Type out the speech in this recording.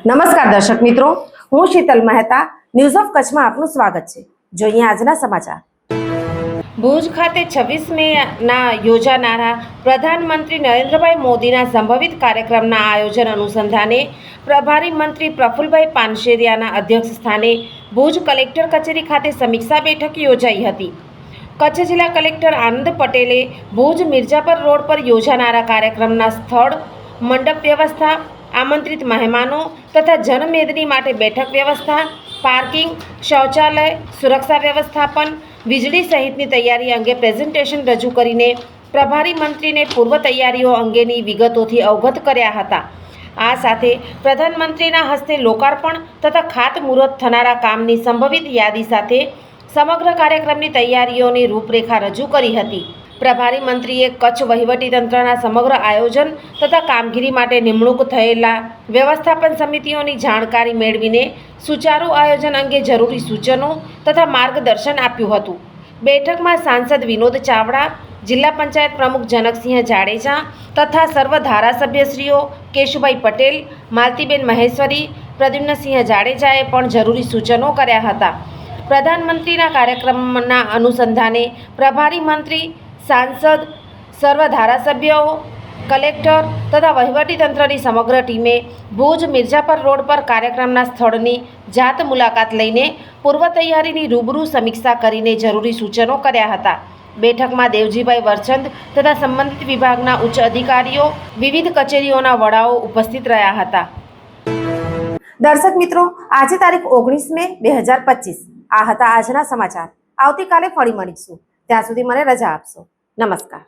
નમસ્કાર દર્શક મિત્રો, હું શીતલ મહેતા ન્યૂઝ ઓફ કચ્છમાં આપનું સ્વાગત છે। જોઈએ આજના સમાચાર। ભુજ ખાતે 26 મેના યોજાનારા પ્રધાનમંત્રી નરેન્દ્રભાઈ મોદીના સંભવિત કાર્યક્રમના આયોજન અનુસંધાને પ્રભારી મંત્રી પ્રફુલભાઈ પાનશેરિયાના અધ્યક્ષ સ્થાને ભુજ કલેક્ટર કચેરી ખાતે સમીક્ષા બેઠક યોજાઈ હતી। કચ્છ જિલ્લા કલેક્ટર આનંદ પટેલે ભુજ મિર્જાપર રોડ પર યોજાનારા કાર્યક્રમના સ્થળ, મંડપ વ્યવસ્થા, આમંત્રિત મહેમાનો તથા જનમેદની માટે બેઠક વ્યવસ્થા, પાર્કિંગ, શૌચાલય, સુરક્ષા વ્યવસ્થાપન, વીજળી સહિતની તૈયારી અંગે પ્રેઝન્ટેશન રજૂ કરીને પ્રભારી મંત્રીને પૂર્વ તૈયારીઓ અંગેની વિગતોથી અવગત કર્યા હતા। આ સાથે પ્રધાનમંત્રીના હસ્તે લોકાર્પણ તથા ખાતમુહૂર્ત થનારા કામની સંભવિત યાદી સાથે સમગ્ર કાર્યક્રમની તૈયારીઓની રૂપરેખા રજૂ કરી હતી। પ્રભારી મંત્રીએ કચ્છ વહીવટીતંત્રના સમગ્ર આયોજન તથા કામગીરી માટે નિમણૂક થયેલા વ્યવસ્થાપન સમિતિઓની જાણકારી મેળવીને સુચારું આયોજન અંગે જરૂરી સૂચનો તથા માર્ગદર્શન આપ્યું હતું। બેઠકમાં સાંસદ વિનોદ ચાવડા, જિલ્લા પંચાયત પ્રમુખ જનકસિંહ જાડેજા તથા સર્વ ધારાસભ્યશ્રીઓ કેશુભાઈ પટેલ, માલતીબેન મહેશ્વરી, પ્રદ્યુમ્નસિંહ જાડેજાએ પણ જરૂરી સૂચનો કર્યા હતા। પ્રધાનમંત્રીના કાર્યક્રમના અનુસંધાને પ્રભારી મંત્રી, સાંસદ, સર્વ ધારાસભ્યો, કલેક્ટર તથા વહીવટીતંત્રની સમગ્ર ટીમે ભુજ મિર્જાપર રોડ પર કાર્યક્રમના સ્થળની જાત મુલાકાત લઈને પૂર્વ તૈયારીની રૂબરૂ સમીક્ષા કરીને જરૂરી સૂચનો કર્યા હતા। બેઠકમાં દેવજીભાઈ વરચંદ તથા સંબંધિત વિભાગના ઉચ્ચ અધિકારીઓ, વિવિધ કચેરીઓના વડાઓ ઉપસ્થિત રહ્યા હતા। દર્શક મિત્રો, આજે તારીખ 19 મે 2025 આ હતા આજના સમાચાર। આવતીકાલે ફરી મળીશું, ત્યાં સુધી મને રજા આપશો। નમસ્કાર।